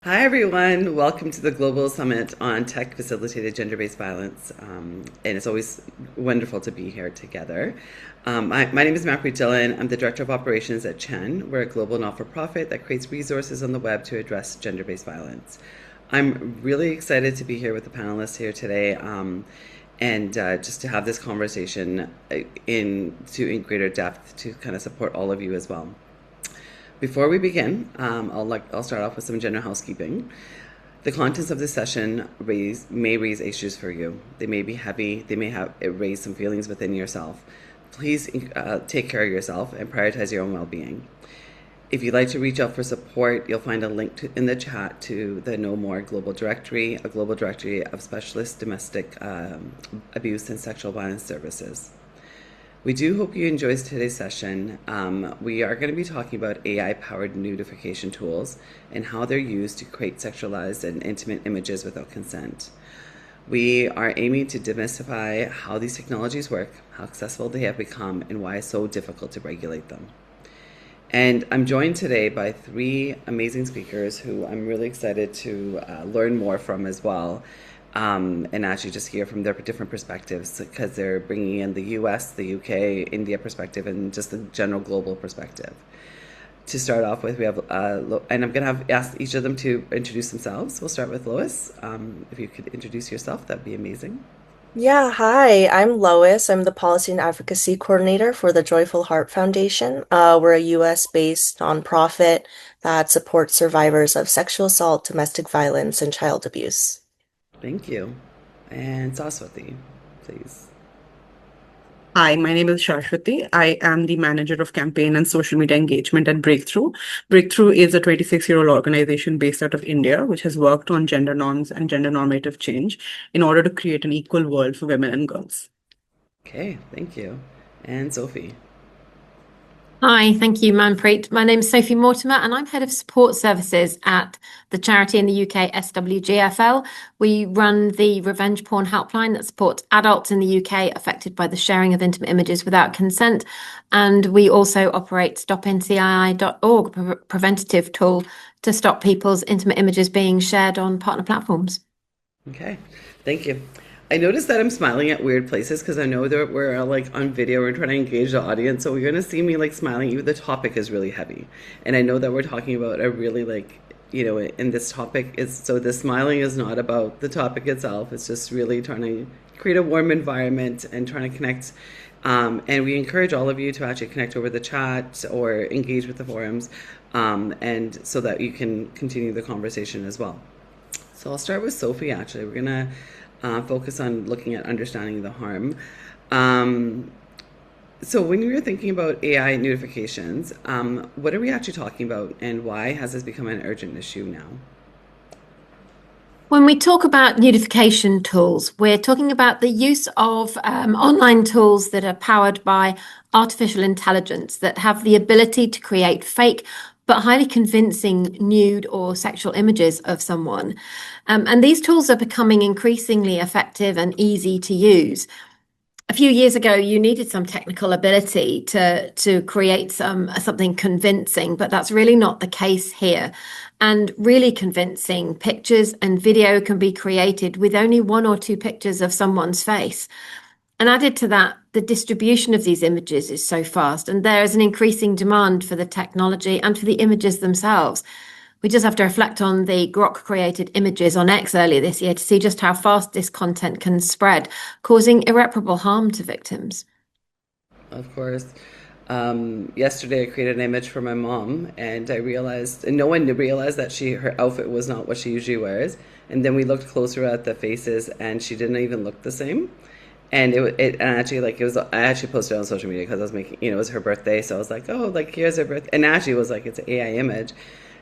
Hi, everyone. Welcome to the Global Summit on Tech Facilitated Gender-Based Violence. And it's always wonderful to be here together. My name is Manpreet Dillon. I'm the Director of Operations at Chen. We're a global not-for-profit that creates resources on the web to address gender-based violence. I'm really excited to be here with the panelists here today and just to have this conversation in greater depth to kind of support all of you as well. Before we begin, I'll start off with some general housekeeping. The contents of this session may raise issues for you. They may be heavy. They may raise some feelings within yourself. Please take care of yourself and prioritize your own well-being. If you'd like to reach out for support, you'll find a link in the chat to the No More Global Directory, a global directory of specialist domestic abuse and sexual violence services. We do hope you enjoyed today's session. We are going to be talking about AI-powered nudification tools and how they're used to create sexualized and intimate images without consent. We are aiming to demystify how these technologies work, how accessible they have become, and why it's so difficult to regulate them. And I'm joined today by three amazing speakers who I'm really excited to learn more from as well. And actually just hear from their different perspectives because they're bringing in the US, the UK, India perspective, and just the general global perspective. To start off with, we have, and I'm going to ask each of them to introduce themselves. We'll start with Lois. If you could introduce yourself, that'd be amazing. Yeah, hi, I'm Lois. I'm the Policy and Advocacy Coordinator for the Joyful Heart Foundation. We're a US-based nonprofit that supports survivors of sexual assault, domestic violence, and child abuse. Thank you. And Saswati, please. Hi, my name is Shashwati. I am the manager of campaign and social media engagement at Breakthrough. Breakthrough is a 26-year-old organization based out of India, which has worked on gender norms and gender normative change in order to create an equal world for women and girls. Okay, thank you. And Sophie. Hi, thank you, Manpreet. My name is Sophie Mortimer, and I'm Head of Support Services at the charity in the UK, SWGFL. We run the revenge porn helpline that supports adults in the UK affected by the sharing of intimate images without consent. And we also operate stopincii.org, a preventative tool to stop people's intimate images being shared on partner platforms. Okay, thank you. I noticed that I'm smiling at weird places because I know that we're like on video. We're trying to engage the audience, so you're gonna see me like smiling. Even the topic is really heavy, and I know that we're talking about a really in this topic is so the smiling is not about the topic itself. It's just really trying to create a warm environment and trying to connect. And we encourage all of you to actually connect over the chat or engage with the forums, and so that you can continue the conversation as well. So I'll start with Sophie. Actually, we're gonna focus on looking at understanding the harm. So when you're thinking about AI notifications, what are we actually talking about and why has this become an urgent issue now? When we talk about nudification tools, we're talking about the use of online tools that are powered by artificial intelligence that have the ability to create fake but highly convincing nude or sexual images of someone. And these tools are becoming increasingly effective and easy to use. A few years ago, you needed some technical ability to create something convincing, but that's really not the case here. And really convincing pictures and video can be created with only one or two pictures of someone's face. And added to that, the distribution of these images is so fast, and there is an increasing demand for the technology and for the images themselves. We just have to reflect on the Grok-created images on X earlier this year to see just how fast this content can spread, causing irreparable harm to victims. Of course. Yesterday I created an image for my mom and I realized, and no one realized that her outfit was not what she usually wears. And then we looked closer at the faces and she didn't even look the same. And I actually posted it on social media because I was making, it was her birthday. So I was like, oh, like here's her birthday. And actually it was like, it's an AI image.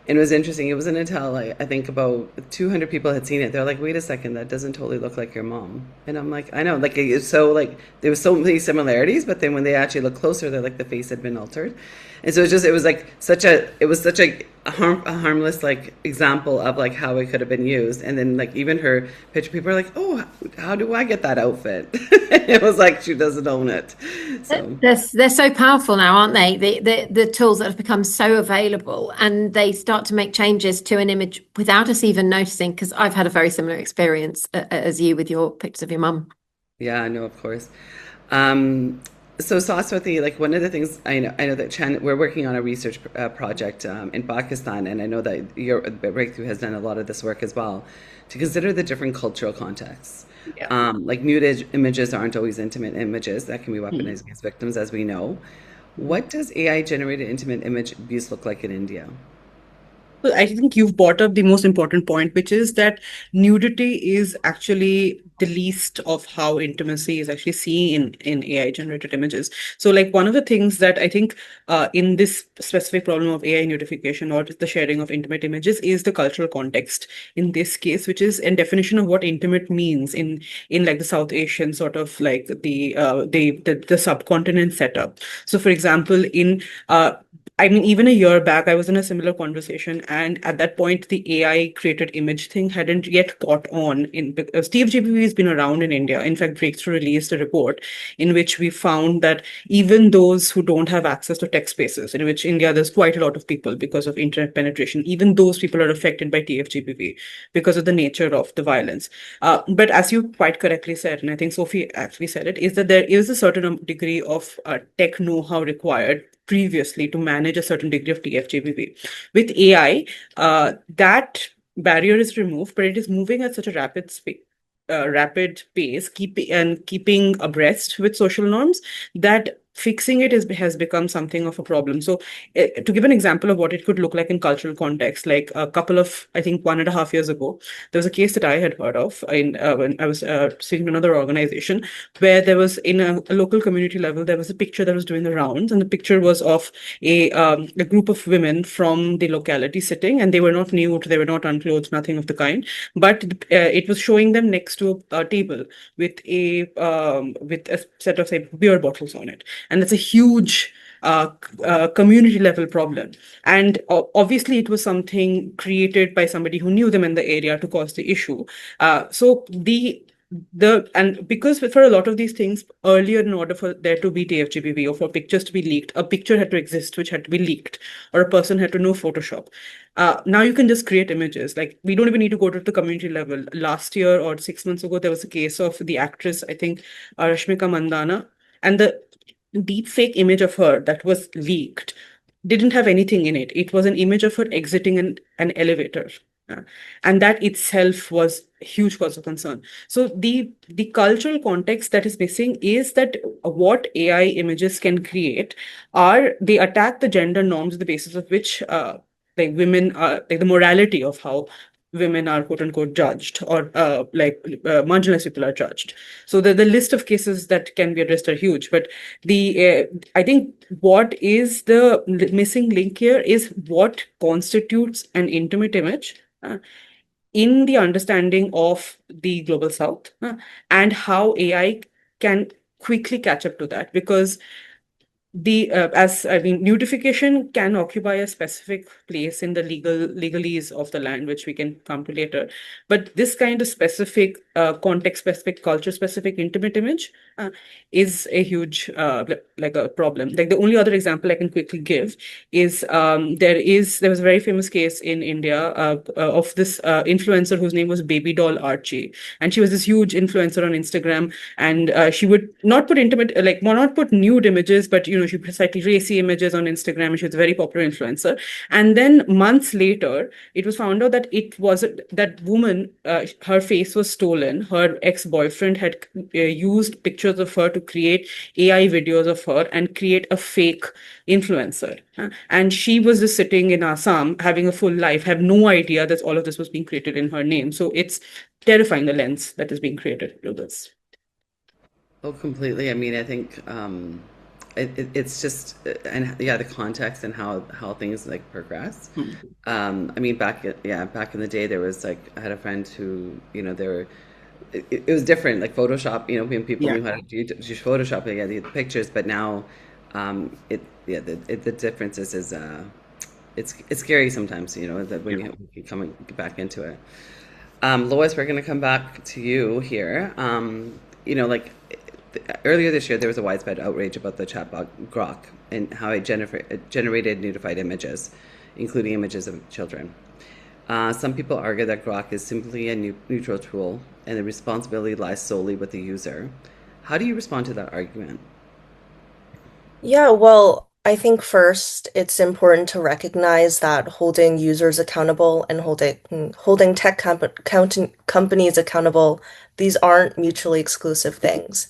And it was interesting. It wasn't until like, I think about 200 people had seen it. They're like, wait a second, that doesn't totally look like your mom. And I'm like, I know, like it's so like there was so many similarities, but then when they actually looked closer, they're like the face had been altered. And so it was like such a a harmless like example of like how it could have been used, and then like even her picture, people are like, oh, how do I get that outfit? It was like she doesn't own it. So They're so powerful now, aren't they? The tools that have become so available, and they start to make changes to an image without us even noticing. Because I've had a very similar experience as you with your pictures of your mum. yeah, I know, of course. Um, so Saraswati, like one of the things I know that we're working on a research project in Pakistan, and I know that your breakthrough has done a lot of this work as well, to consider the different cultural contexts. Yeah. Like images aren't always intimate images that can be weaponized against victims, as we know. What does AI generated intimate image abuse look like in India? Well, I think you've brought up the most important point, which is that nudity is actually the least of how intimacy is actually seen in AI generated images. So, like one of the things that I think in this specific problem of AI nudification or the sharing of intimate images is the cultural context in this case, which is a definition of what intimate means in like the South Asian sort of like the subcontinent setup. So, for example, in I mean, even a year back, I was in a similar conversation, and at that point, the AI created image thing hadn't yet caught on. In because TFGPV has been around in India. In fact, Breakthrough released a report in which we found that even those who don't have access to tech spaces, in which India there's quite a lot of people because of internet penetration, even those people are affected by TFGPV because of the nature of the violence. But as you quite correctly said, and I think Sophie actually said it, is that there is a certain degree of tech know-how required previously to manage a certain degree of TFGPV. With AI, that barrier is removed, but it is moving at such a rapid pace, keeping abreast with social norms that fixing it has become something of a problem. So, to give an example of what it could look like in cultural context, like a couple of, I think 1.5 years ago, there was a case that I had heard of when I was speaking to another organization where there was in a local community level, there was a picture that was doing the rounds, and the picture was of a group of women from the locality sitting, and they were not nude, they were not unclothed, nothing of the kind, but it was showing them next to a table with a set of say beer bottles on it, and that's a huge community level problem. And obviously, it was something created by somebody who knew them in the area to cause the issue. So and because for a lot of these things earlier, in order for there to be TFGPV or for pictures to be leaked, a picture had to exist which had to be leaked, or a person had to know Photoshop. Now you can just create images. Like we don't even need to go to the community level. Last year or 6 months ago, there was a case of the actress, I think, Rashmika Mandana, and the deep fake image of her that was leaked didn't have anything in it. It was an image of her exiting an elevator. Uh, and that itself was a huge cause of concern. So the cultural context that is missing is that what AI images can create are they attack the gender norms, the basis of which like women are like the morality of how women are quote unquote judged or marginalized people are judged. So the list of cases that can be addressed are huge, but I think what is the missing link here is what constitutes an intimate image in the understanding of the global south and how AI can quickly catch up to that, because the as I mean, nudification can occupy a specific place in the legalese of the land, which we can come to later. But this kind of specific, context-specific, culture-specific, intimate image is a huge like a problem. Like the only other example I can quickly give is there was a very famous case in India of this influencer whose name was Baby Doll Archie, and she was this huge influencer on Instagram, and she would not put intimate not put nude images, but she put slightly racy images on Instagram, and she was a very popular influencer. And then months later, it was found out that it was that woman, her face was stolen. Her ex-boyfriend had used pictures of her to create AI videos of her and create a fake influencer. And she was just sitting in Assam having a full life, have no idea that all of this was being created in her name. So it's terrifying, the lens that is being created to this. Oh, completely. I mean, I think it's just and yeah, the context and how things like progress. I mean, back in the day, there was like I had a friend who there were it was different, like Photoshop. When people knew how to use Photoshop, they had the pictures, but now the difference is it's scary sometimes, you know, that when you come and get back into it. Lois, we're going to come back to you here. You know, like earlier this year, there was a widespread outrage about the chatbot Grok and how it generated nudified images, including images of children. Some people argue that Grok is simply a neutral tool and the responsibility lies solely with the user. How do you respond to that argument? Yeah, well, I think first it's important to recognize that holding users accountable and holding companies accountable, these aren't mutually exclusive things.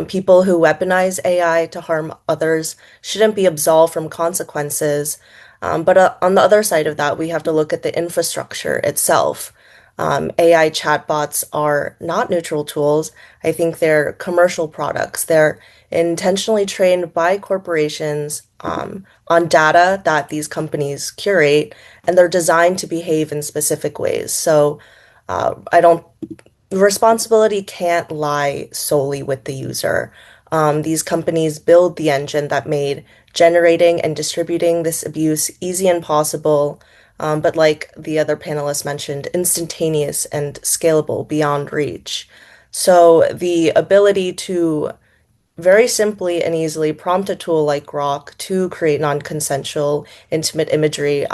People who weaponize AI to harm others shouldn't be absolved from consequences. But on the other side of that, we have to look at the infrastructure itself. AI chatbots are not neutral tools. I think they're commercial products. They're intentionally trained by corporations on data that these companies curate, and they're designed to behave in specific ways. So I don't responsibility can't lie solely with the user. These companies build the engine that made generating and distributing this abuse easy and possible, but like the other panelists mentioned, instantaneous and scalable beyond reach. So the ability to very simply and easily prompt a tool like Grok to create non-consensual intimate imagery,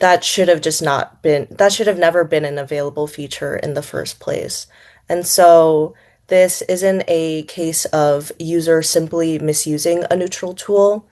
that should have just not been, that should have never been an available feature in the first place. And so this isn't a case of user simply misusing a neutral tool.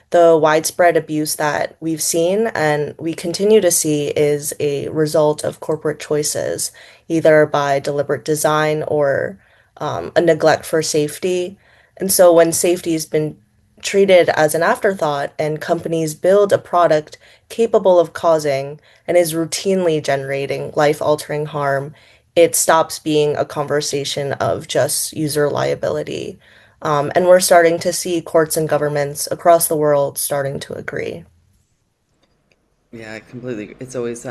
The widespread abuse that we've seen and we continue to see is a result of corporate choices, either by deliberate design or a neglect for safety. And so when safety has been treated as an afterthought and companies build a product capable of causing and is routinely generating life-altering harm, it stops being a conversation of just user liability. And we're starting to see courts and governments across the world starting to agree. Yeah, I completely. It's always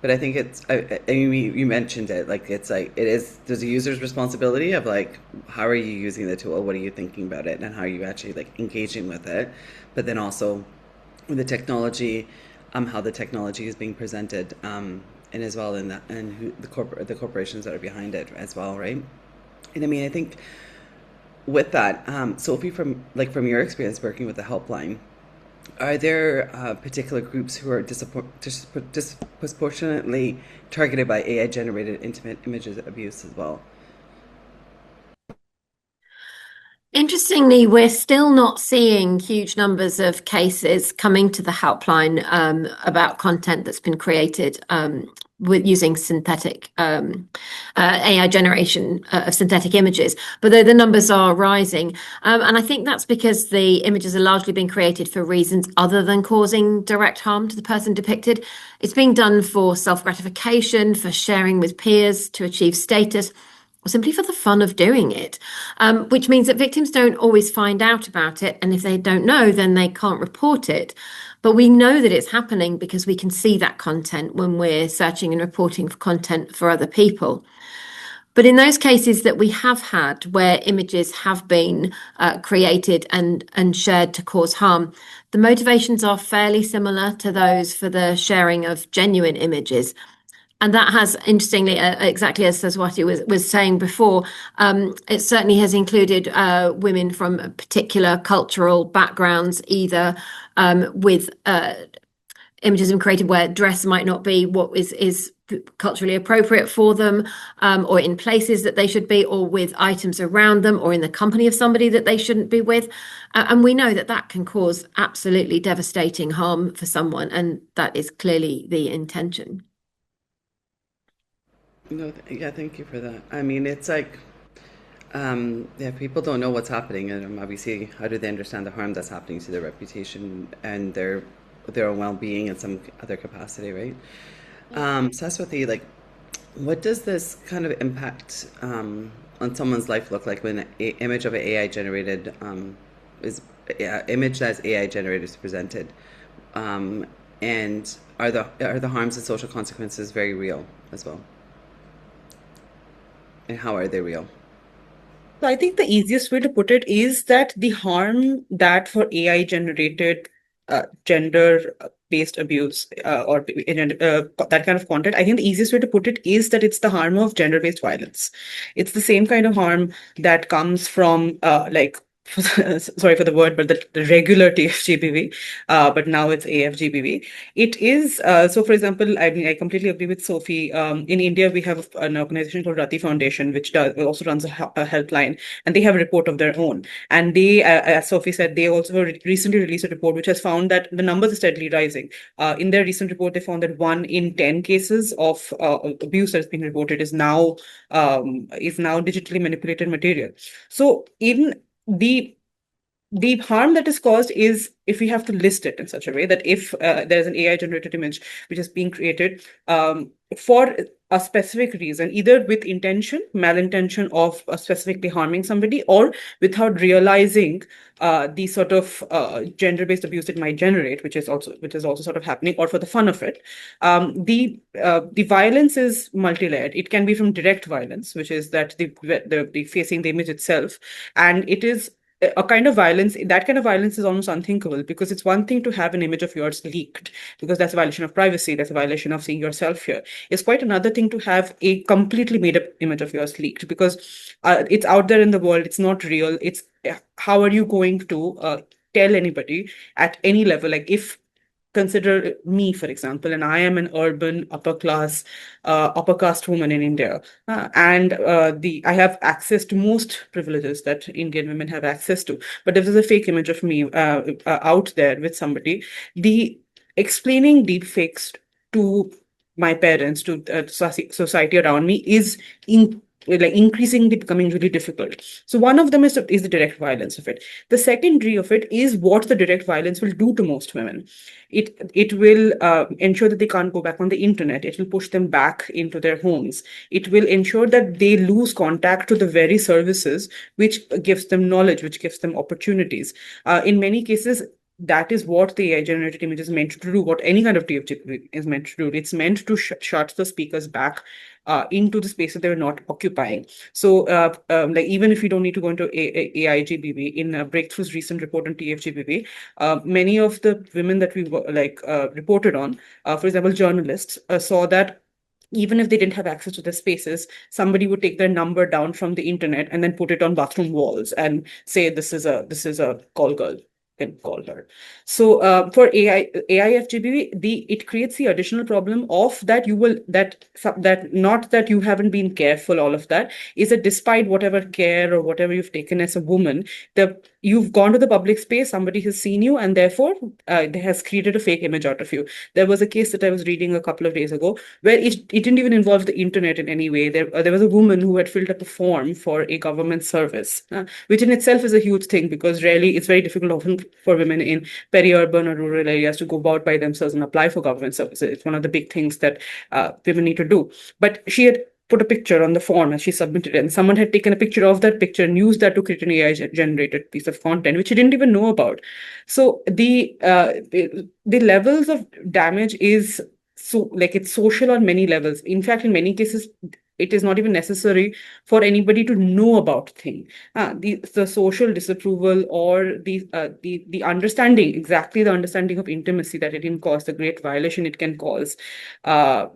but I think it's. I mean, you mentioned it. Like it's like it is. There's a user's responsibility of like how are you using the tool? What are you thinking about it? And how are you actually like engaging with it? But then also the technology, how the technology is being presented, and as well in that and who the corporations that are behind it as well, right? And I mean, I think with that, Sophie, from your experience working with the helpline. Are there particular groups who are disproportionately targeted by AI generated intimate images abuse as well? Interestingly, we're still not seeing huge numbers of cases coming to the helpline about content that's been created with using synthetic AI generation of synthetic images, but the numbers are rising. And I think that's because the images are largely being created for reasons other than causing direct harm to the person depicted. It's being done for self-gratification, for sharing with peers, to achieve status, or simply for the fun of doing it, which means that victims don't always find out about it. And if they don't know, then they can't report it. But we know that it's happening because we can see that content when we're searching and reporting for content for other people. But in those cases that we have had where images have been created and shared to cause harm, the motivations are fairly similar to those for the sharing of genuine images. And that has, interestingly, exactly as Saswati was saying before, it certainly has included women from particular cultural backgrounds, either with images created where dress might not be what is culturally appropriate for them, or in places that they should be, or with items around them, or in the company of somebody that they shouldn't be with. And we know that that can cause absolutely devastating harm for someone, and that is clearly the intention. No, yeah, thank you for that. I mean, it's like, yeah, people don't know what's happening, and obviously, how do they understand the harm that's happening to their reputation and their own well-being in some other capacity, right? Saswati, like, what does this kind of impact on someone's life look like when an image of an AI generated is yeah, image that's AI generated is presented, and are the harms and social consequences very real as well? And how are they real? So I think the easiest way to put it is that the harm that for AI generated gender gender-based abuse that kind of content, I think the easiest way to put it is that it's the harm of gender-based violence. It's the same kind of harm that comes from sorry for the word, but the regular TFGBV, but now it's AFGBV. It is so. For example, I mean, I completely agree with Sophie. In India, we have an organization called Rati Foundation, which also runs a helpline, and they have a report of their own. And they, as Sophie said, they also recently released a report which has found that the numbers are steadily rising. In their recent report, they found that 1 in 10 cases of abuse that has been reported is now digitally manipulated material. So even the harm that is caused is if we have to list it in such a way that if there's an AI generated image which is being created for a specific reason, either with intention, malintention of specifically harming somebody, or without realizing the sort of gender-based abuse it might generate, which is also sort of happening, or for the fun of it, the violence is multi-layered. It can be from direct violence, which is that the facing the image itself, and it is a kind of violence. That kind of violence is almost unthinkable, because it's one thing to have an image of yours leaked, because that's a violation of privacy, that's a violation of seeing yourself here. It's quite another thing to have a completely made up image of yours leaked, because it's out there in the world, it's not real. It's how are you going to tell anybody at any level? Like, if consider me, for example, and I am an urban upper caste woman in India, and I have access to most privileges that Indian women have access to. But if there's a fake image of me out there with somebody, the explaining deep fakes to my parents, to society around me, is increasingly becoming really difficult. So one of them is the direct violence of it. The secondary of it is what the direct violence will do to most women. It will ensure that they can't go back on the internet. It will push them back into their homes. It will ensure that they lose contact to the very services which gives them knowledge, which gives them opportunities. In many cases, that is what the AI generated image is meant to do, what any kind of TFG is meant to do. It's meant to shut the speakers back into the space that they're not occupying. So like, even if you don't need to go into AIGBV, in Breakthrough's recent report on TFGBV, many of the women that we reported on, for example, journalists, saw that even if they didn't have access to the spaces, somebody would take their number down from the internet and then put it on bathroom walls and say, this is a call girl, can call her. So for AIFGBV, it creates the additional problem of that not that you haven't been careful, all of that, is that despite whatever care or whatever you've taken as a woman, you've gone to the public space, somebody has seen you, and therefore they has created a fake image out of you. There was a case that I was reading a couple of days ago where it didn't even involve the internet in any way. There was a woman who had filled up a form for a government service, which in itself is a huge thing, because rarely it's very difficult often for women in peri-urban or rural areas to go about by themselves and apply for government services. It's one of the big things that women need to do. But she had put a picture on the form and she submitted it, and someone had taken a picture of that picture and used that to create an AI generated piece of content which she didn't even know about. So the levels of damage is it's social on many levels. In fact, in many cases, it is not even necessary for anybody to know about thing. The social disapproval, or the understanding, exactly the understanding of intimacy that it can cause, the great violation it can cause,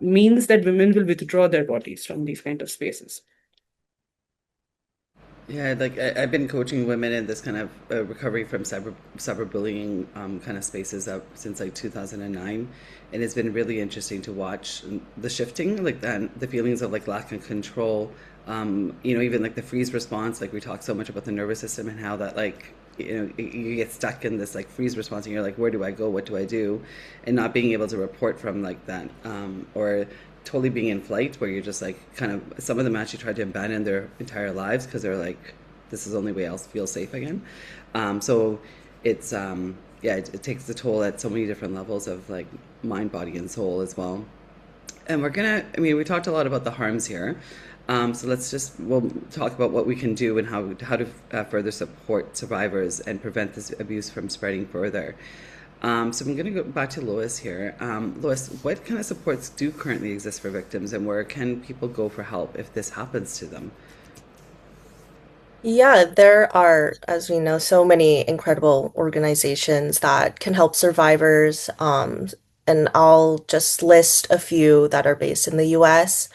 means that women will withdraw their bodies from these kind of spaces. Yeah, like I've been coaching women in this kind of recovery from cyberbullying kind of spaces up since like 2009, and it's been really interesting to watch the shifting, like the feelings of like lack of control. Even like the freeze response. Like, we talk so much about the nervous system and how that, like, you get stuck in this like freeze response, and you're like, where do I go? What do I do? And not being able to report from like that, or totally being in flight, where you're just like, kind of, some of them actually tried to abandon their entire lives because they're like, this is the only way I'll feel safe again. So it's it takes a toll at so many different levels of like mind, body, and soul as well. And we talked a lot about the harms here. So we'll talk about what we can do and how to further support survivors and prevent this abuse from spreading further. So I'm going to go back to Lois here. Lois, what kind of supports do currently exist for victims, and where can people go for help if this happens to them? Yeah, there are, as we know, so many incredible organizations that can help survivors, and I'll just list a few that are based in the US.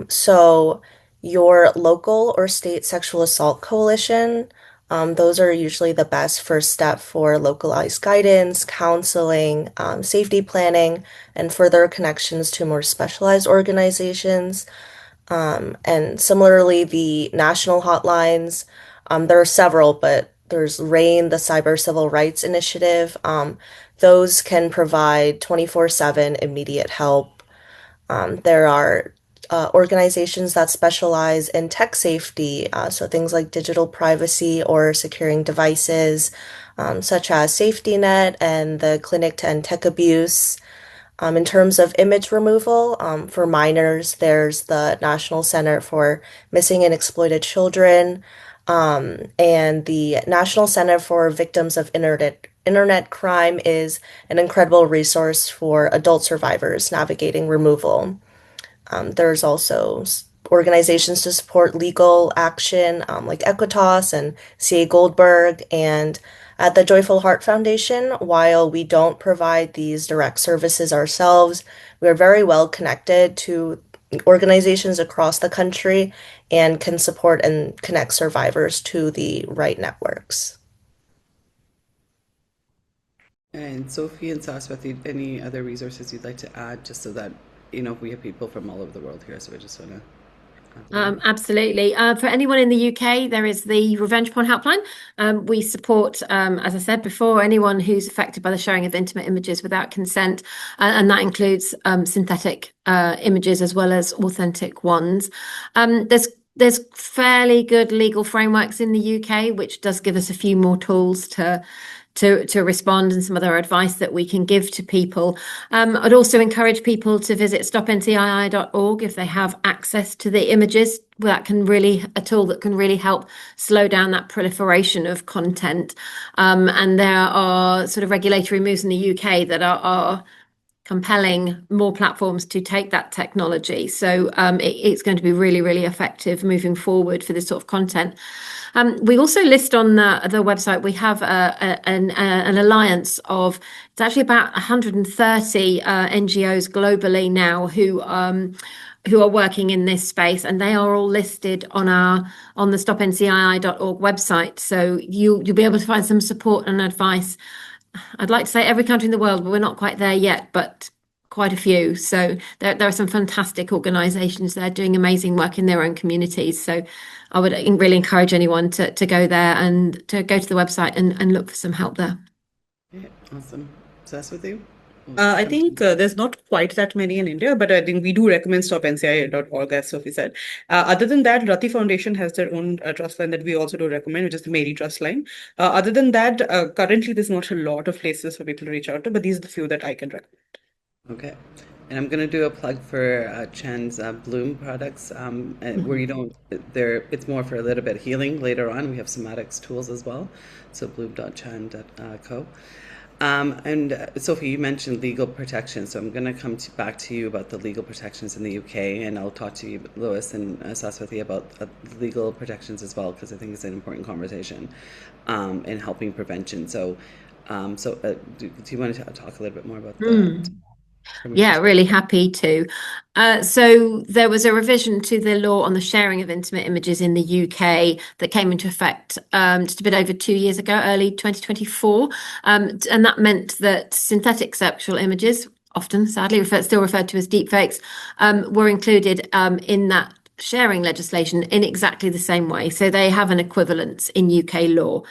So your local or state sexual assault coalition, those are usually the best first step for localized guidance, counseling, safety planning, and further connections to more specialized organizations. And similarly, the national hotlines, there are several, but there's RAIN, the Cyber Civil Rights Initiative. Those can provide 24/7 immediate help. There are organizations that specialize in tech safety, so things like digital privacy or securing devices, such as Safety Net and the Clinic to End Tech Abuse. In terms of image removal, for minors, there's the National Center for Missing and Exploited Children, and the National Center for Victims of Internet Crime is an incredible resource for adult survivors navigating removal. There's also organizations to support legal action, like Equitas and CA Goldberg. And at the Joyful Heart Foundation, while we don't provide these direct services ourselves, we are very well connected to organizations across the country and can support and connect survivors to the right networks. And Sophie and Saraswati, any other resources you'd like to add, just so that, we have people from all over the world here, so I just want to Absolutely. For anyone in the UK, there is the Revenge Porn Helpline. We support, as I said before, anyone who's affected by the sharing of intimate images without consent, and that includes synthetic images as well as authentic ones. There's fairly good legal frameworks in the UK, which does give us a few more tools to respond, and some other advice that we can give to people. I'd also encourage people to visit stopncii.org if they have access to the images. That can really, a tool that can really help slow down that proliferation of content. And there are sort of regulatory moves in the UK that are compelling more platforms to take that technology. So it's going to be really, really effective moving forward for this sort of content. We also list on the website, we have an alliance of, it's actually about 130 NGOs globally now who are working in this space, and they are all listed on the stopncii.org website. So you'll be able to find some support and advice. I'd like to say every country in the world, but we're not quite there yet, but quite a few. So there are some fantastic organizations there doing amazing work in their own communities. So I would really encourage anyone to go there and to go to the website and look for some help there. Yeah, awesome. So that's with you? I think there's not quite that many in India, but I think we do recommend stopncii.org, as Sophie said. Other than that, Rati Foundation has their own trust line that we also do recommend, which is the Mary Trust line. Other than that, currently there's not a lot of places for people to reach out to, but these are the few that I can recommend. Okay. And I'm going to do a plug for Chen's Bloom products, where it's more for a little bit of healing later on. We have somatics tools as well. So bloom.chen.co. And Sophie, you mentioned legal protection, so I'm going to come back to you about the legal protections in the UK, and I'll talk to you, Lois and Saraswati, about legal protections as well, because I think it's an important conversation in helping prevention. So, do you want to talk a little bit more about that? Yeah, really happy to. So there was a revision to the law on the sharing of intimate images in the UK that came into effect just a bit over 2 years ago, early 2024. And that meant that synthetic sexual images, often sadly still referred to as deepfakes, were included in that sharing legislation in exactly the same way. So they have an equivalence in UK law.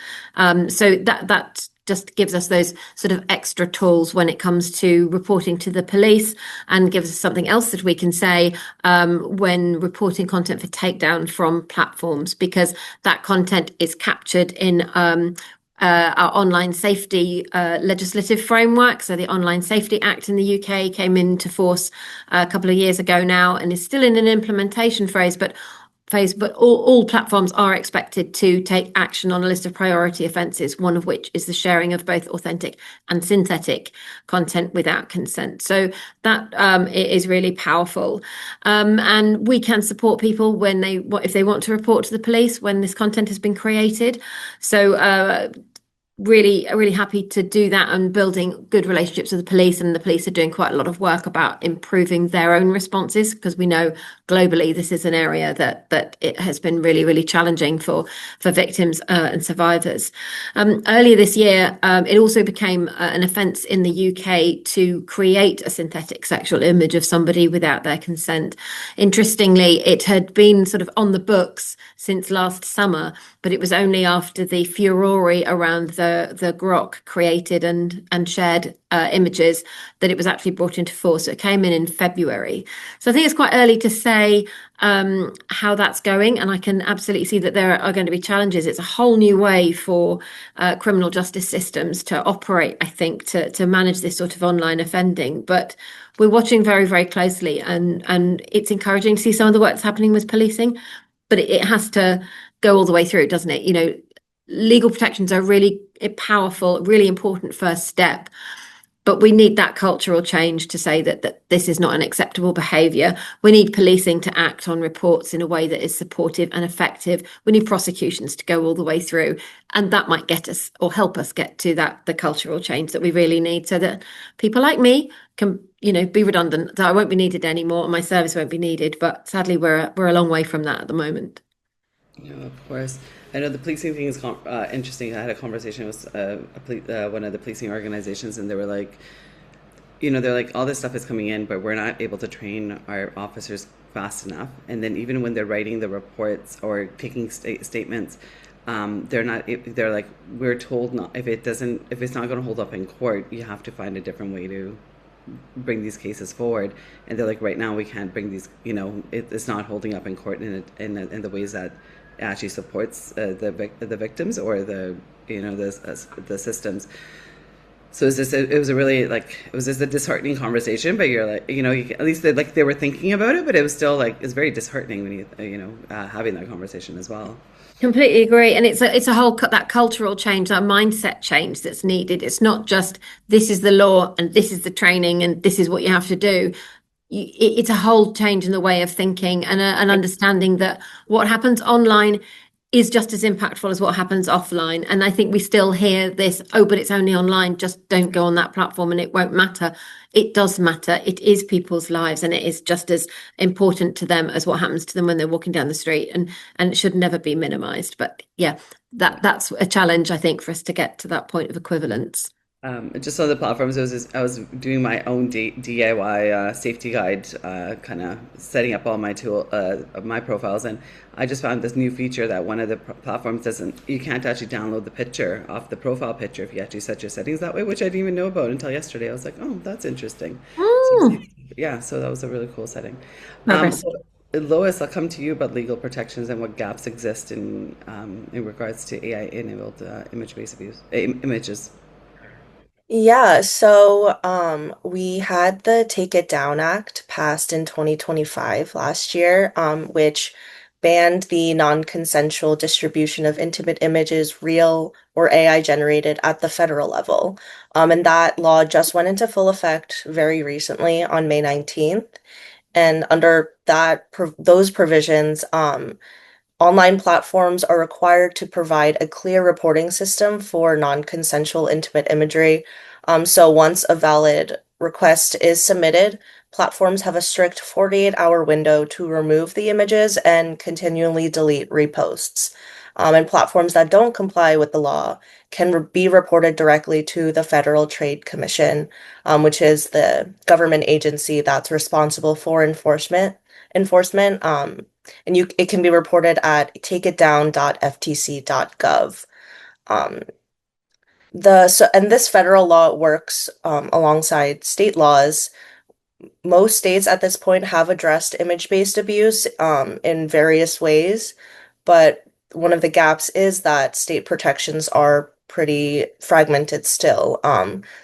So that just gives us those sort of extra tools when it comes to reporting to the police, and gives us something else that we can say when reporting content for takedown from platforms, because that content is captured in our online safety legislative framework. So the Online Safety Act in the UK came into force a couple of years ago now, and is still in an implementation phase, but all platforms are expected to take action on a list of priority offences, one of which is the sharing of both authentic and synthetic content without consent. So that is really powerful. And we can support people if they want to report to the police when this content has been created. So really happy to do that and building good relationships with the police, and the police are doing quite a lot of work about improving their own responses, because we know globally this is an area that it has been really challenging for victims and survivors. Earlier this year, it also became an offence in the UK to create a synthetic sexual image of somebody without their consent. Interestingly, it had been sort of on the books since last summer, but it was only after the furore around the grok created and shared images that it was actually brought into force. So it came in February. So I think it's quite early to say how that's going, and I can absolutely see that there are going to be challenges. It's a whole new way for criminal justice systems to operate, I think, to manage this sort of online offending. But we're watching very closely, and it's encouraging to see some of the work that's happening with policing, but it has to go all the way through, doesn't it? You know, legal protections are really a powerful, really important first step. But we need that cultural change to say that this is not an acceptable behaviour. We need policing to act on reports in a way that is supportive and effective. We need prosecutions to go all the way through. And that might get us or help us get to the cultural change that we really need, so that people like me can, be redundant, that I won't be needed anymore and my service won't be needed. But sadly, we're a long way from that at the moment. Yeah, of course. I know the policing thing is interesting. I had a conversation with one of the policing organizations, and they were like, they're like, all this stuff is coming in, but we're not able to train our officers fast enough. And then even when they're writing the reports or taking statements, they're not. They're like, we're told not if it's not going to hold up in court, you have to find a different way to bring these cases forward. And they're like, right now we can't bring these. It's not holding up in court in the ways that actually supports the victims or the systems. So it was just a disheartening conversation. But you're like, at least they were thinking about it, but it was still it's very disheartening when you having that conversation as well. Completely agree. And it's a whole that cultural change, that mindset change that's needed. It's not just this is the law and this is the training and this is what you have to do. It's a whole change in the way of thinking, and an understanding that what happens online is just as impactful as what happens offline. And I think we still hear this, but it's only online, just don't go on that platform and it won't matter. It does matter. It is people's lives, and it is just as important to them as what happens to them when they're walking down the street, and it should never be minimized. But yeah, that's a challenge, I think, for us to get to that point of equivalence. Just on the platforms, I was doing my own DIY safety guide, kind of setting up all my my profiles, and I just found this new feature that one of the platforms you can't actually download the picture off the profile picture if you actually set your settings that way, which I didn't even know about until yesterday. I was like, oh, that's interesting. So, yeah, so that was a really cool setting. So, Lois, I'll come to you about legal protections and what gaps exist in regards to AI-enabled image-based images. Yeah, so we had the Take It Down Act passed in 2025 last year, which banned the non-consensual distribution of intimate images, real or AI generated, at the federal level. And that law just went into full effect very recently on May 19th. And under those provisions, online platforms are required to provide a clear reporting system for non-consensual intimate imagery. So once a valid request is submitted, platforms have a strict 48-hour window to remove the images and continually delete reposts. And platforms that don't comply with the law can be reported directly to the Federal Trade Commission, which is the government agency that's responsible for enforcement. And it can be reported at takeitdown.ftc.gov. And this federal law works alongside state laws. Most states at this point have addressed image-based abuse in various ways, but one of the gaps is that state protections are pretty fragmented still.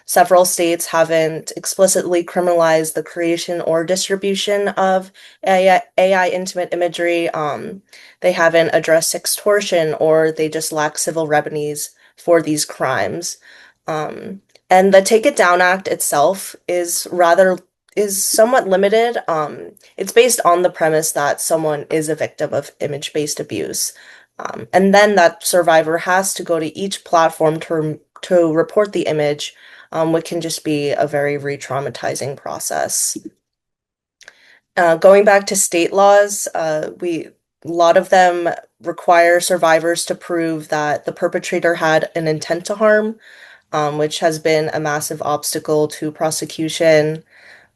Several states haven't explicitly criminalized the creation or distribution of AI intimate imagery. They haven't addressed extortion, or they just lack civil remedies for these crimes. And the Take It Down Act itself is somewhat limited. It's based on the premise that someone is a victim of image-based abuse. And then that survivor has to go to each platform to report the image, which can just be a very re-traumatizing process. Going back to state laws, a lot of them require survivors to prove that the perpetrator had an intent to harm, which has been a massive obstacle to prosecution.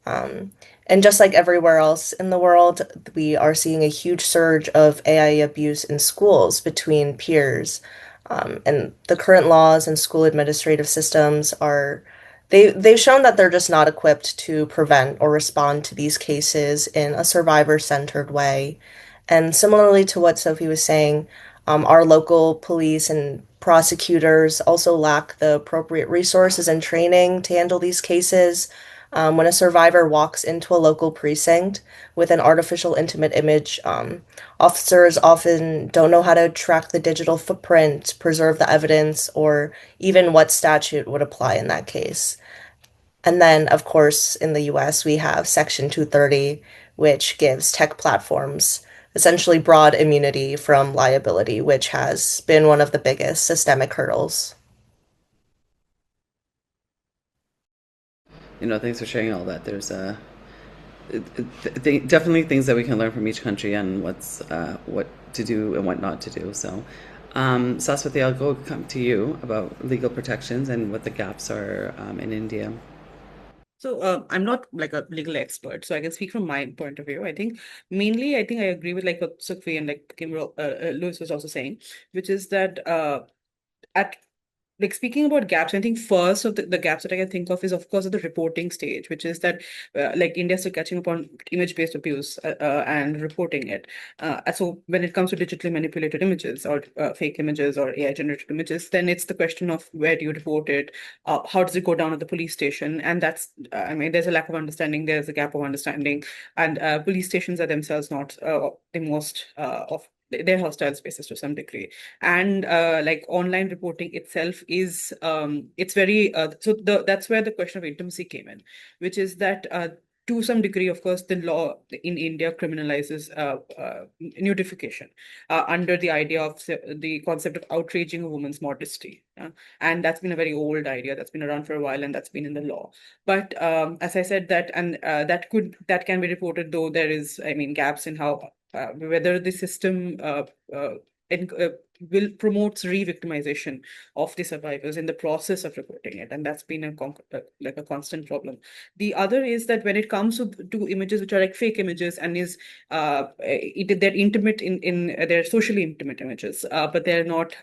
Um, and just like everywhere else in the world, we are seeing a huge surge of AI abuse in schools between peers. And the current laws and school administrative systems they've shown that they're just not equipped to prevent or respond to these cases in a survivor-centered way. And similarly to what Sophie was saying, our local police and prosecutors also lack the appropriate resources and training to handle these cases. When a survivor walks into a local precinct with an artificial intimate image, officers often don't know how to track the digital footprint, preserve the evidence, or even what statute would apply in that case. And then, of course, in the US, we have Section 230, which gives tech platforms essentially broad immunity from liability, which has been one of the biggest systemic hurdles. Thanks for sharing all that. There's definitely things that we can learn from each country and what to do and what not to do. So, Saswati, I'll come to you about legal protections and what the gaps are in India. So I'm not like a legal expert, so I can speak from my point of view. I think mainly, I think I agree with like what Sukhvi and like Lewis was also saying, which is that at like speaking about gaps, I think first of the gaps that I can think of is of course at the reporting stage, which is that like India still catching up on image-based abuse and reporting it. So when it comes to digitally manipulated images or fake images or AI-generated images, then it's the question of where do you report it, how does it go down at the police station, and that's I mean there's a lack of understanding, there's a gap of understanding, and police stations are themselves not the most of they're hostile spaces to some degree, and like online reporting itself is it's very that's where the question of intimacy came in, which is that to some degree, of course, the law in India criminalizes nudification under the idea of the concept of outraging a woman's modesty. And that's been a very old idea that's been around for a while, and that's been in the law. But as I said, that can be reported, though there is, I mean, gaps in how whether the system en- uh, will promotes re-victimization of the survivors in the process of reporting it, and that's been like a constant problem. The other is that when it comes to images which are like fake images and they're intimate they're socially intimate images, but they're not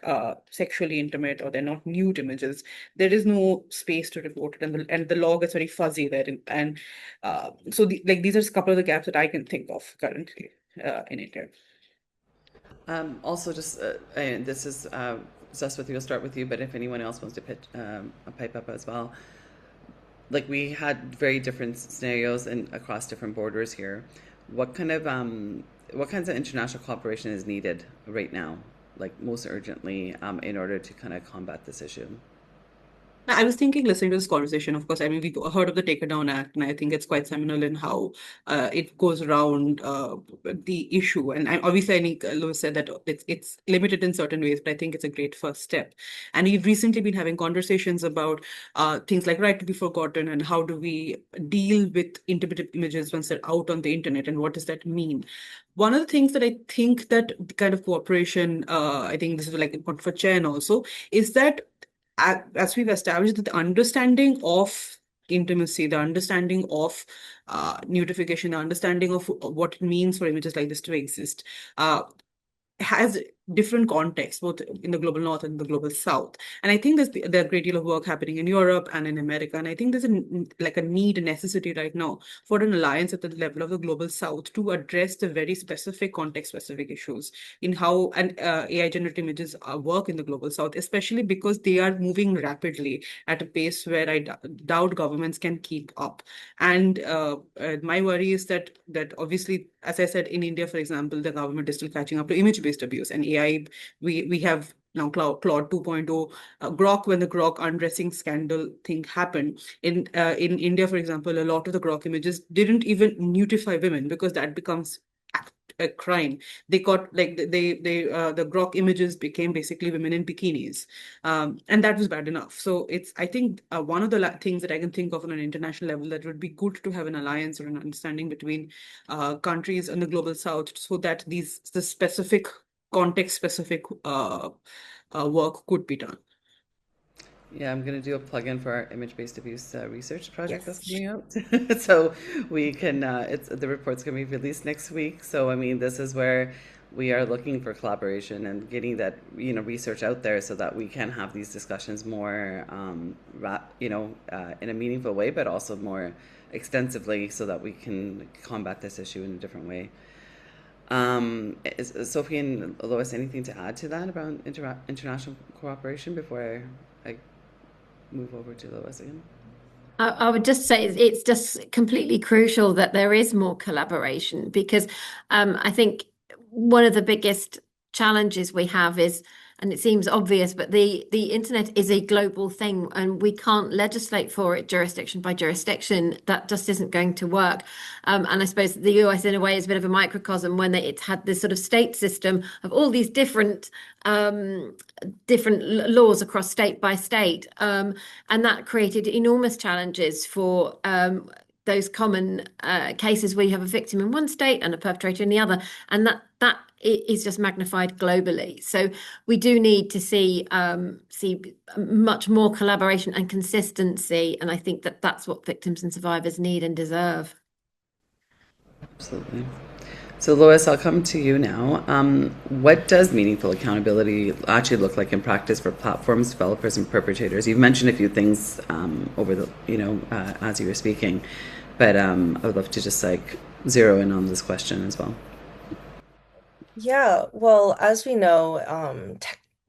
sexually intimate or they're not nude images, there is no space to report it, and the law gets very fuzzy there, and so like these are a couple of the gaps that I can think of currently in India. Also, just and this is Saswati, will start with you, but if anyone else wants to pipe up as well, like we had very different scenarios and across different borders here. What kind of what kinds of international cooperation is needed right now, like most urgently, in order to kind of combat this issue? I was thinking, listening to this conversation, of course, I mean, we heard of the Take It Down Act, and I think it's quite seminal in how it goes around the issue. And obviously, I think Lewis said that it's limited in certain ways, but I think it's a great first step. And we've recently been having conversations about things like right to be forgotten and how do we deal with intimate images once they're out on the internet, and what does that mean? One of the things that I think that the kind of cooperation, I think this is like important for Chen also, is that as we've established that the understanding of intimacy, the understanding of nudification, the understanding of what it means for images like this to exist, has different contexts, both in the global north and the global south. And I think there's a great deal of work happening in Europe and in America. And I think there's a need, a necessity right now for an alliance at the level of the global south to address the very specific context-specific issues in how AI-generated images work in the global south, especially because they are moving rapidly at a pace where I doubt governments can keep up. And my worry is that obviously, as I said, in India, for example, the government is still catching up to image-based abuse, and AI. We have now Claude 2.0, Grok, when the Grok undressing scandal thing happened in India, for example, a lot of the Grok images didn't even nutify women because that becomes a crime. They got like the grok images became basically women in bikinis, and that was bad enough. So it's I think one of the things that I can think of on an international level that would be good to have an alliance or an understanding between countries in the global south, so that the specific context specific work could be done. Yeah, I'm going to do a plug-in for our image-based abuse research project that's Yes. coming out. So we can, the report's going to be released next week. So, I mean, this is where we are looking for collaboration and getting that, research out there so that we can have these discussions more, in a meaningful way, but also more extensively so that we can combat this issue in a different way. Is Sophie and Lois, anything to add to that about international cooperation before I move over to Lois again? I would just say it's just completely crucial that there is more collaboration because I think one of the biggest challenges we have is, and it seems obvious, but the internet is a global thing and we can't legislate for it jurisdiction by jurisdiction. That just isn't going to work. And I suppose the US in a way is a bit of a microcosm when it's had this sort of state system of all these different laws across state by state. And that created enormous challenges for those common cases where you have a victim in one state and a perpetrator in the other, and that is just magnified globally. So we do need to see much more collaboration and consistency, and I think that's what victims and survivors need and deserve. Absolutely. So, Lois, I'll come to you now. What does meaningful accountability actually look like in practice for platforms, developers, and perpetrators? You've mentioned a few things over the, as you were speaking, but I would love to just zero in on this question as well. Yeah, well, as we know,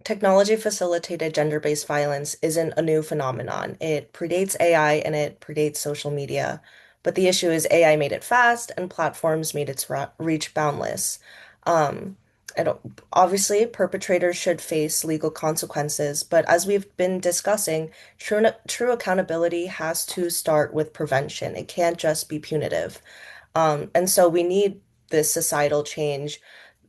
technology facilitated gender-based violence isn't a new phenomenon. It predates AI and it predates social media. But the issue is AI made it fast and platforms made its reach boundless. Um, Obviously, perpetrators should face legal consequences, but as we've been discussing, true accountability has to start with prevention. It can't just be punitive. And so we need this societal change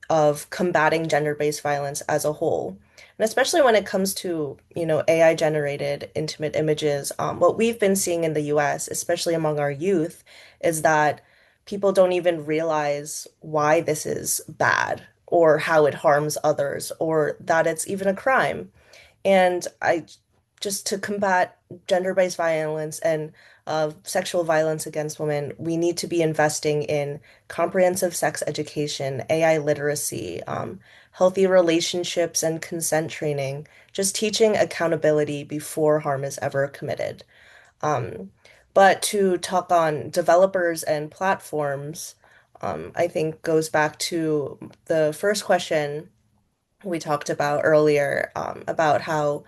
of combating gender-based violence as a whole. And especially when it comes to, AI generated intimate images, what we've been seeing in the US, especially among our youth, is that people don't even realize why this is bad or how it harms others or that it's even a crime. And just to combat gender-based violence and sexual violence against women, we need to be investing in comprehensive sex education, AI literacy, healthy relationships, and consent training, just teaching accountability before harm is ever committed. Um, but to talk on developers and platforms, I think goes back to the first question we talked about earlier, about how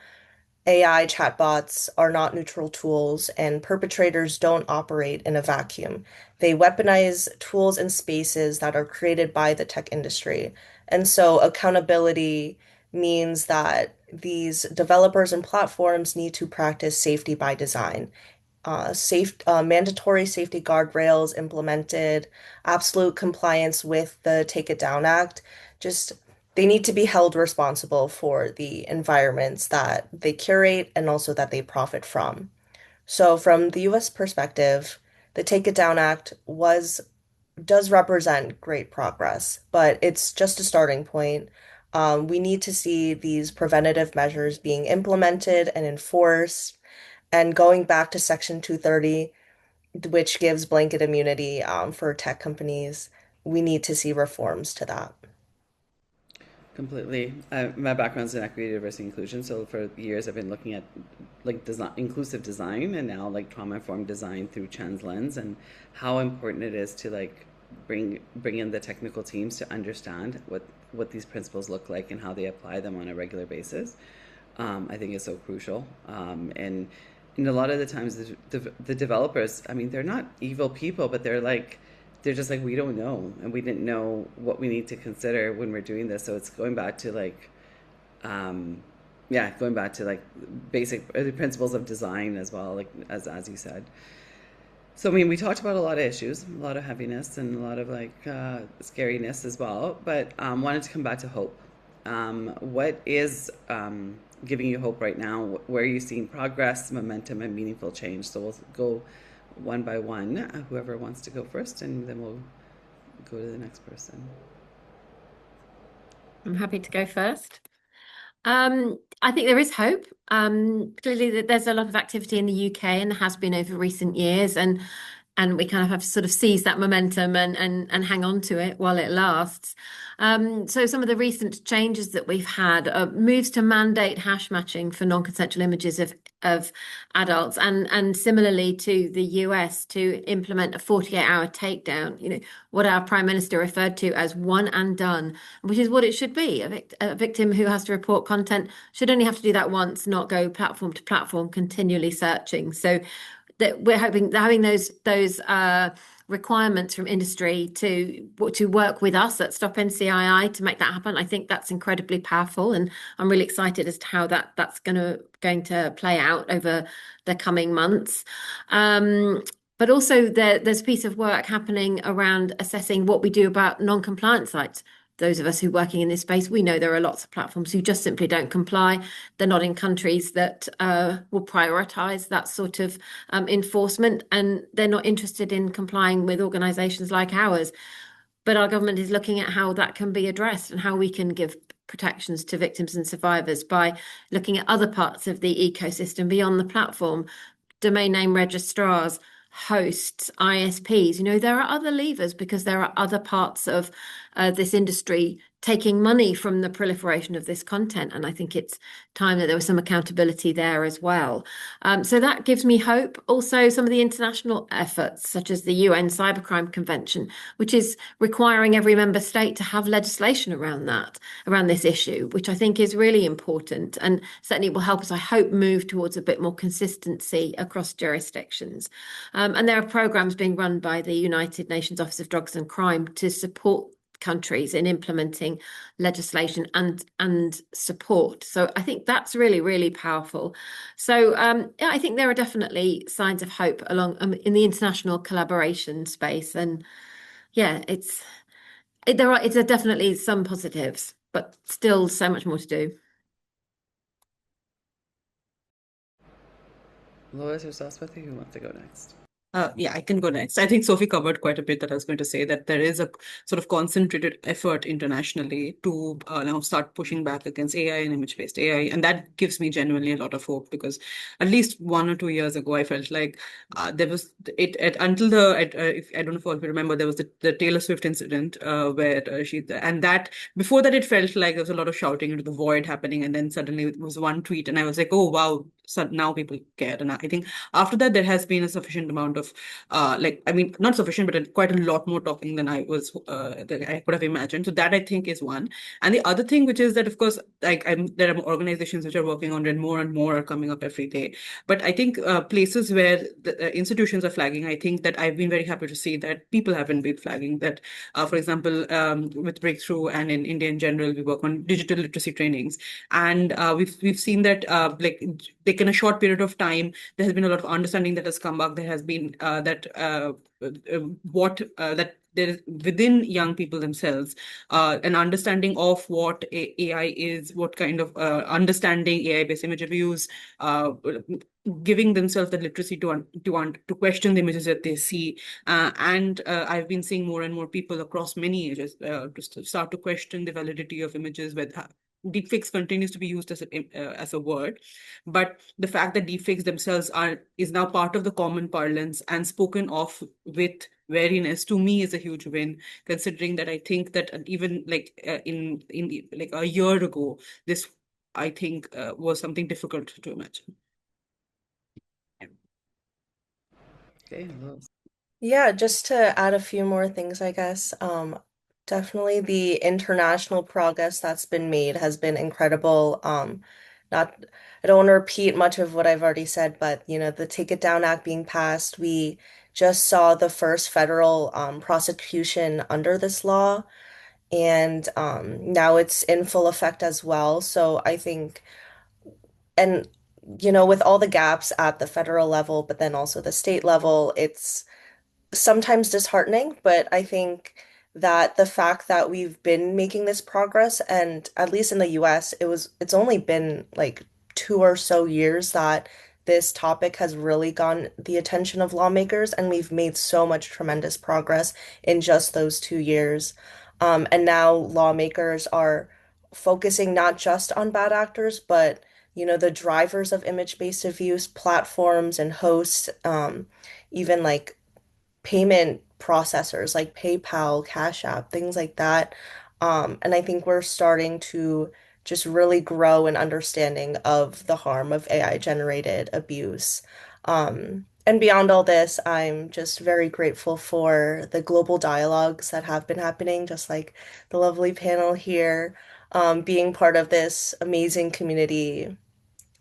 AI chatbots are not neutral tools, and perpetrators don't operate in a vacuum. They weaponize tools and spaces that are created by the tech industry. And so accountability means that these developers and platforms need to practice safety by design. Mandatory safety guardrails implemented, absolute compliance with the Take It Down Act. Just they need to be held responsible for the environments that they curate and also that they profit from. So from the US perspective, the Take It Down Act was does represent great progress, but it's just a starting point. We need to see these preventative measures being implemented and enforced. And going back to Section 230, which gives blanket immunity for tech companies, we need to see reforms to that. Completely. My background's in equity, diversity, inclusion. So for years, I've been looking at design, inclusive design, and now trauma informed design through Chen's lens, and how important it is to bring in the technical teams to understand what these principles look like and how they apply them on a regular basis. I think is so crucial. And a lot of the times, the developers, I mean, they're not evil people, but they're just we don't know, and we didn't know what we need to consider when we're doing this. So it's going back to basic principles of design as well, as you said. So, I mean, we talked about a lot of issues, a lot of heaviness, and a lot of scariness as well. But wanted to come back to hope. What is giving you hope right now? Where are you seeing progress, momentum, and meaningful change? So we'll go one by one. Whoever wants to go first, and then we'll go to the next person. I'm happy to go first. I think there is hope. Clearly, there's a lot of activity in the UK, and there has been over recent years, and we kind of have to sort of seize that momentum and hang on to it while it lasts. So some of the recent changes that we've had moves to mandate hash matching for non-consensual images of adults, and similarly to the US to implement a 48-hour takedown. What our Prime Minister referred to as one and done, which is what it should be. A victim who has to report content should only have to do that once, not go platform to platform continually searching. So that we're hoping that having those requirements from industry to work with us at Stop NCII to make that happen. I think that's incredibly powerful, and I'm really excited as to how that's going to play out over the coming months. But also there's a piece of work happening around assessing what we do about non-compliant sites. Those of us who are working in this space, we know there are lots of platforms who just simply don't comply. They're not in countries that will prioritize that sort of enforcement, and they're not interested in complying with organizations like ours. But our government is looking at how that can be addressed and how we can give protections to victims and survivors by looking at other parts of the ecosystem beyond the platform, domain name registrars, hosts, ISPs. There are other levers because there are other parts of this industry taking money from the proliferation of this content. And I think it's time that there was some accountability there as well. So that gives me hope. Also, some of the international efforts, such as the UN Cybercrime Convention, which is requiring every member state to have legislation around this issue, which I think is really important and certainly will help us, I hope, move towards a bit more consistency across jurisdictions. And there are programs being run by the United Nations Office of Drugs and Crime to support countries in implementing legislation and support. So I think that's really, really powerful. So yeah, I think there are definitely signs of hope along in the international collaboration space. And yeah, it's definitely some positives, but still so much more to do. Lois or Saswati, who wants to go next? Yeah, I can go next. I think Sophie covered quite a bit that I was going to say, that there is a sort of concentrated effort internationally to now start pushing back against AI and image-based AI. And that gives me genuinely a lot of hope, because at least 1 or 2 years ago, I felt like there was until if, I don't know if you remember, there was the Taylor Swift incident where before that, it felt like there was a lot of shouting into the void happening. And then suddenly it was one tweet and I was like, oh, wow, so now people care. And I think after that, there has been a sufficient amount of not sufficient, but quite a lot more talking than that I could have imagined. So that, I think, is one. And the other thing, which is that, of course, there are organizations which are working on it, and more are coming up every day. But I think places where the institutions are flagging, I think that I've been very happy to see that people haven't been flagging that. For example, with Breakthrough and in India in general, we work on digital literacy trainings, and we've seen that in a short period of time, there has been a lot of understanding that has come back. There has been that there is within young people themselves an understanding of what AI is, what kind of understanding AI-based image abuse, giving themselves the literacy to question the images that they see, and I've been seeing more and more people across many ages to start to question the validity of images with. Deepfakes continues to be used as a word, but the fact that deepfakes themselves is now part of the common parlance and spoken of with wariness, to me, is a huge win. Considering that, I think that even in a year ago, this, I think, was something difficult to imagine. Okay, Lois. Yeah, just to add a few more things, I guess. Definitely the international progress that's been made has been incredible. Not, I don't want to repeat much of what I've already said, but the Take It Down Act being passed, we just saw the first federal prosecution under this law, and now it's in full effect as well. So I think, and with all the gaps at the federal level, but then also the state level, it's sometimes disheartening, but I think that the fact that we've been making this progress, and at least in the US, it's only been like 2 or so years that this topic has really gotten the attention of lawmakers, and we've made so much tremendous progress in just those 2 years. And now lawmakers are focusing not just on bad actors, but the drivers of image-based abuse, platforms and hosts, even like payment processors like PayPal, Cash App, things like that. And I think we're starting to just really grow an understanding of the harm of AI generated abuse. And beyond all this, I'm just very grateful for the global dialogues that have been happening, just like the lovely panel here, being part of this amazing community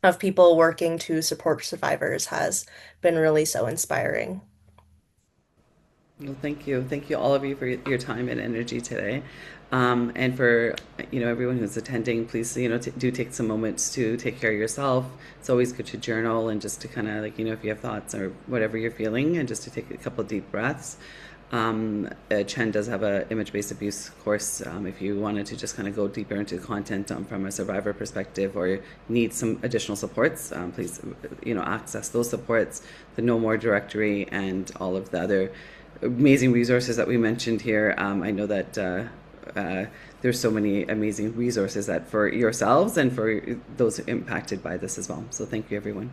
of people working to support survivors has been really so inspiring. Well, thank you. Thank you, all of you, for your time and energy today. And for, everyone who's attending, please, do take some moments to take care of yourself. It's always good to journal and just to kind of like, if you have thoughts or whatever you're feeling, and just to take a couple deep breaths. Chen does have an image-based abuse course. If you wanted to just kind of go deeper into content from a survivor perspective, or need some additional supports, please, access those supports, the No More directory, and all of the other amazing resources that we mentioned here. I know that there's so many amazing resources that for yourselves and for those impacted by this as well. So thank you, everyone.